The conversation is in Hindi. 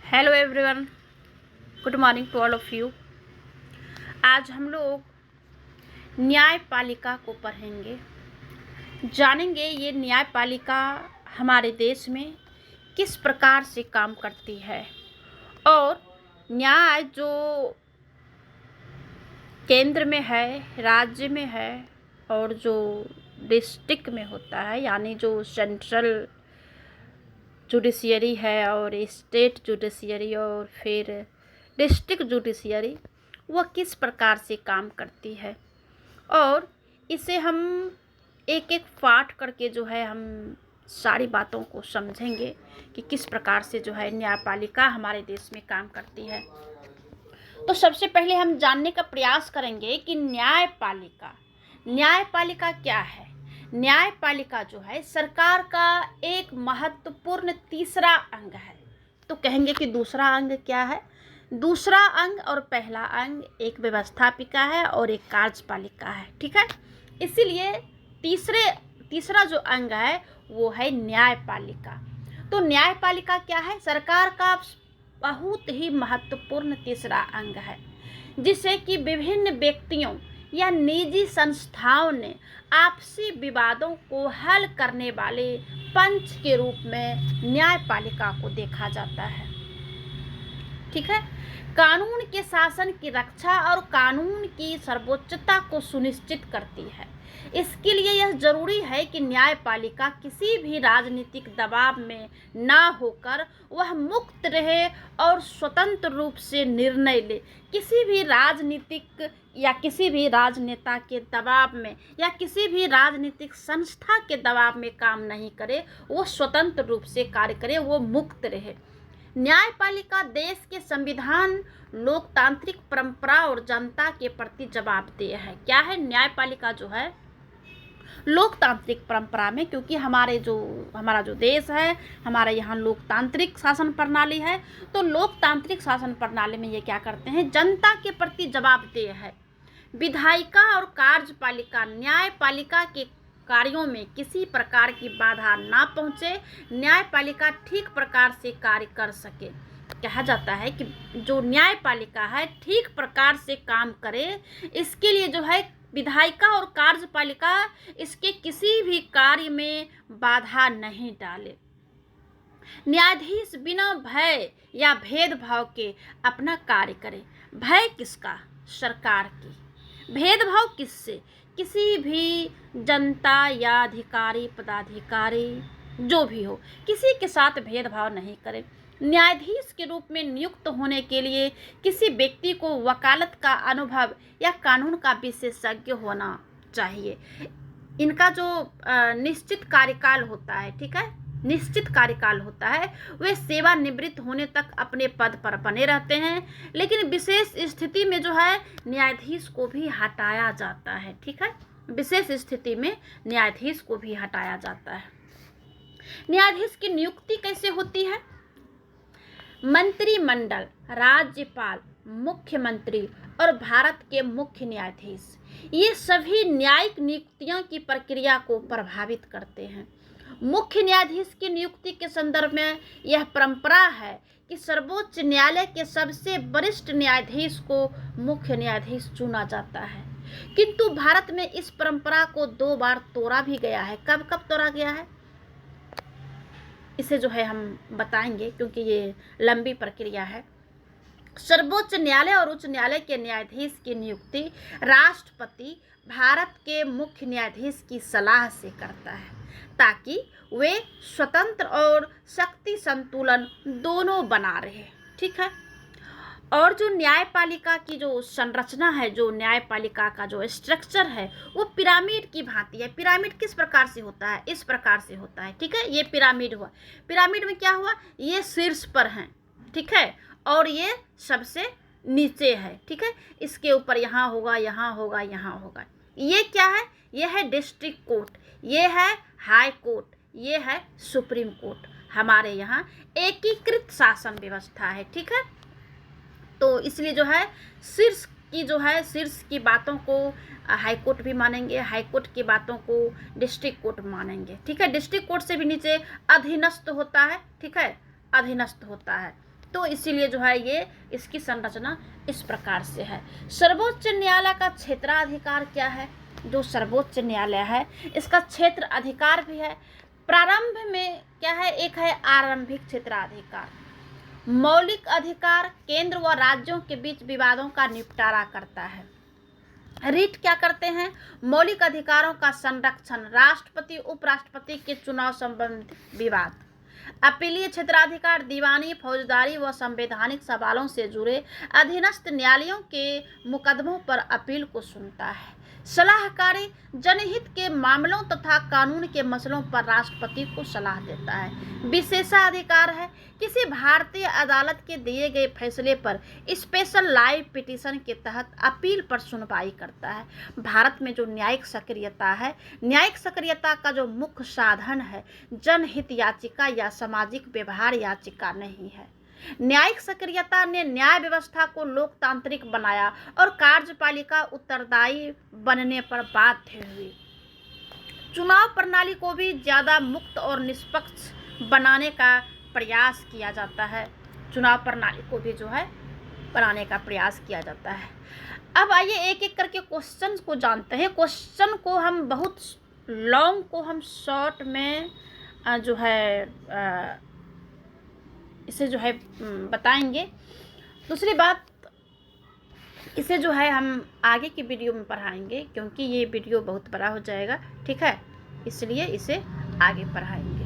Hello everyone, good morning to all of you. आज हम लोग न्यायपालिका को पढ़ेंगे, जानेंगे ये न्यायपालिका हमारे देश में किस प्रकार से काम करती है और न्याय जो केंद्र में है, राज्य में है और जो डिस्ट्रिक्ट में होता है, यानी जो सेंट्रल जुडिशियरी है और स्टेट जुडिशियरी और फिर डिस्ट्रिक्ट जुडिशियरी, वह किस प्रकार से काम करती है और इसे हम एक एक पाठ करके जो है हम सारी बातों को समझेंगे कि किस प्रकार से जो है न्यायपालिका हमारे देश में काम करती है। तो सबसे पहले हम जानने का प्रयास करेंगे कि न्यायपालिका क्या है। न्यायपालिका जो है सरकार का एक महत्वपूर्ण तीसरा अंग है। तो कहेंगे कि दूसरा अंग क्या है? दूसरा अंग और पहला अंग एक व्यवस्थापिका है और एक कार्यपालिका है, ठीक है। इसीलिए तीसरा जो अंग है वो है न्यायपालिका। तो न्यायपालिका क्या है? सरकार का बहुत ही महत्वपूर्ण तीसरा अंग है, जिसे कि विभिन्न व्यक्तियों या निजी संस्थाओं ने आपसी विवादों को हल करने वाले पंच के रूप में न्यायपालिका को देखा जाता है, ठीक है। कानून के शासन की रक्षा और कानून की सर्वोच्चता को सुनिश्चित करती है। इसके लिए यह जरूरी है कि न्यायपालिका किसी भी राजनीतिक दबाव में ना होकर वह मुक्त रहे और स्वतंत्र रूप से निर्णय ले। किसी भी राजनीतिक या किसी भी राजनेता के दबाव में या किसी भी राजनीतिक संस्था के दबाव में काम नहीं करे, वो स्वतंत्र रूप से कार्य करे, वो मुक्त रहे। न्यायपालिका देश के संविधान, लोकतांत्रिक परंपरा और जनता के प्रति जवाबदेह है। क्या है? न्यायपालिका जो है लोकतांत्रिक परंपरा में, क्योंकि हमारा जो देश है, हमारे यहाँ लोकतांत्रिक शासन प्रणाली है, तो लोकतांत्रिक शासन प्रणाली में ये क्या करते हैं? जनता के प्रति जवाबदेह है। विधायिका और कार्यपालिका न्यायपालिका के कार्यों में किसी प्रकार की बाधा ना पहुंचे, न्यायपालिका ठीक प्रकार से कार्य कर सके। कहा जाता है कि जो न्यायपालिका है ठीक प्रकार से काम करे, इसके लिए जो है विधायिका और कार्यपालिका इसके किसी भी कार्य में बाधा नहीं डाले। न्यायाधीश बिना भय या भेदभाव के अपना कार्य करे। भय किसका? सरकार की। भेदभाव किससे? किसी भी जनता या अधिकारी पदाधिकारी जो भी हो, किसी के साथ भेदभाव नहीं करे। न्यायाधीश के रूप में नियुक्त होने के लिए किसी व्यक्ति को वकालत का अनुभव या कानून का विशेषज्ञ होना चाहिए। इनका जो निश्चित कार्यकाल होता है, ठीक है, निश्चित कार्यकाल होता है, वे सेवानिवृत्त होने तक अपने पद पर बने रहते हैं। लेकिन विशेष स्थिति में जो है न्यायाधीश को भी हटाया जाता है, ठीक है। विशेष स्थिति में न्यायाधीश को भी हटाया जाता है। न्यायाधीश की नियुक्ति कैसे होती है? मंत्रिमंडल, राज्यपाल, मुख्यमंत्री और भारत के मुख्य न्यायाधीश, ये सभी न्यायिक नियुक्तियों की प्रक्रिया को प्रभावित करते हैं। मुख्य न्यायाधीश की नियुक्ति के संदर्भ में यह परंपरा है कि सर्वोच्च न्यायालय के सबसे वरिष्ठ न्यायाधीश को मुख्य न्यायाधीश चुना जाता है। किंतु भारत में इस परंपरा को 2 बार तोड़ा भी गया है। कब कब तोड़ा गया है इसे जो है हम बताएंगे, क्योंकि ये लंबी प्रक्रिया है। सर्वोच्च न्यायालय और उच्च न्यायालय के न्यायाधीश की नियुक्ति राष्ट्रपति भारत के मुख्य न्यायाधीश की सलाह से करता है, ताकि वे स्वतंत्र और शक्ति संतुलन दोनों बना रहे, ठीक है। और जो न्यायपालिका की जो संरचना है, जो न्यायपालिका का जो स्ट्रक्चर है, वो पिरामिड की भांति है। पिरामिड किस प्रकार से होता है? इस प्रकार से होता है, ठीक है। ये पिरामिड हुआ। पिरामिड में क्या हुआ? ये शीर्ष पर है, ठीक है, और ये सबसे नीचे है, ठीक है। इसके ऊपर यहाँ होगा, यहाँ होगा, यहाँ होगा। ये क्या है? ये है डिस्ट्रिक्ट कोर्ट, ये है हाई कोर्ट, ये है सुप्रीम कोर्ट। हमारे यहाँ एकीकृत शासन व्यवस्था है, ठीक है। तो इसलिए जो है शीर्ष की बातों को हाई कोर्ट भी मानेंगे, हाई कोर्ट की बातों को डिस्ट्रिक्ट कोर्ट मानेंगे, ठीक है। डिस्ट्रिक्ट कोर्ट से भी नीचे अधीनस्थ होता है, ठीक है, अधीनस्थ होता है। तो इसीलिए जो है ये इसकी संरचना इस प्रकार से है। सर्वोच्च न्यायालय का क्षेत्राधिकार क्या है? जो सर्वोच्च न्यायालय है इसका क्षेत्र अधिकार भी है। प्रारंभ में क्या है? एक है आरंभिक क्षेत्राधिकार। मौलिक अधिकार केंद्र व राज्यों के बीच विवादों का निपटारा करता है। रीट क्या करते हैं? मौलिक अधिकारों का संरक्षण, राष्ट्रपति उपराष्ट्रपति के चुनाव संबंधी विवाद। अपीलीय क्षेत्राधिकार दीवानी, फौजदारी व संवैधानिक सवालों से जुड़े अधीनस्थ न्यायालयों के मुकदमों पर अपील को सुनता है। सलाहकारी जनहित के मामलों तथा कानून के मसलों पर राष्ट्रपति को सलाह देता है। विशेषाधिकार है किसी भारतीय अदालत के दिए गए फैसले पर स्पेशल लाइव पिटीशन के तहत अपील पर सुनवाई करता है। भारत में जो न्यायिक सक्रियता है, न्यायिक सक्रियता का जो मुख्य साधन है जनहित याचिका या सामाजिक व्यवहार याचिका नहीं है। न्यायिक सक्रियता ने न्याय व्यवस्था को लोकतांत्रिक बनाया और कार्यपालिका उत्तरदायी बनने पर बाध्य हुई। चुनाव प्रणाली को भी ज्यादा मुक्त और निष्पक्ष बनाने का प्रयास किया जाता है। चुनाव प्रणाली को भी जो है बनाने का प्रयास किया जाता है। अब आइए एक एक करके क्वेश्चन को जानते हैं। क्वेश्चन को हम बहुत लॉन्ग को हम शॉर्ट में जो है इसे जो है बताएंगे। दूसरी बात, इसे जो है हम आगे की वीडियो में पढ़ाएंगे क्योंकि ये वीडियो बहुत बड़ा हो जाएगा, ठीक है, इसलिए इसे आगे पढ़ाएंगे।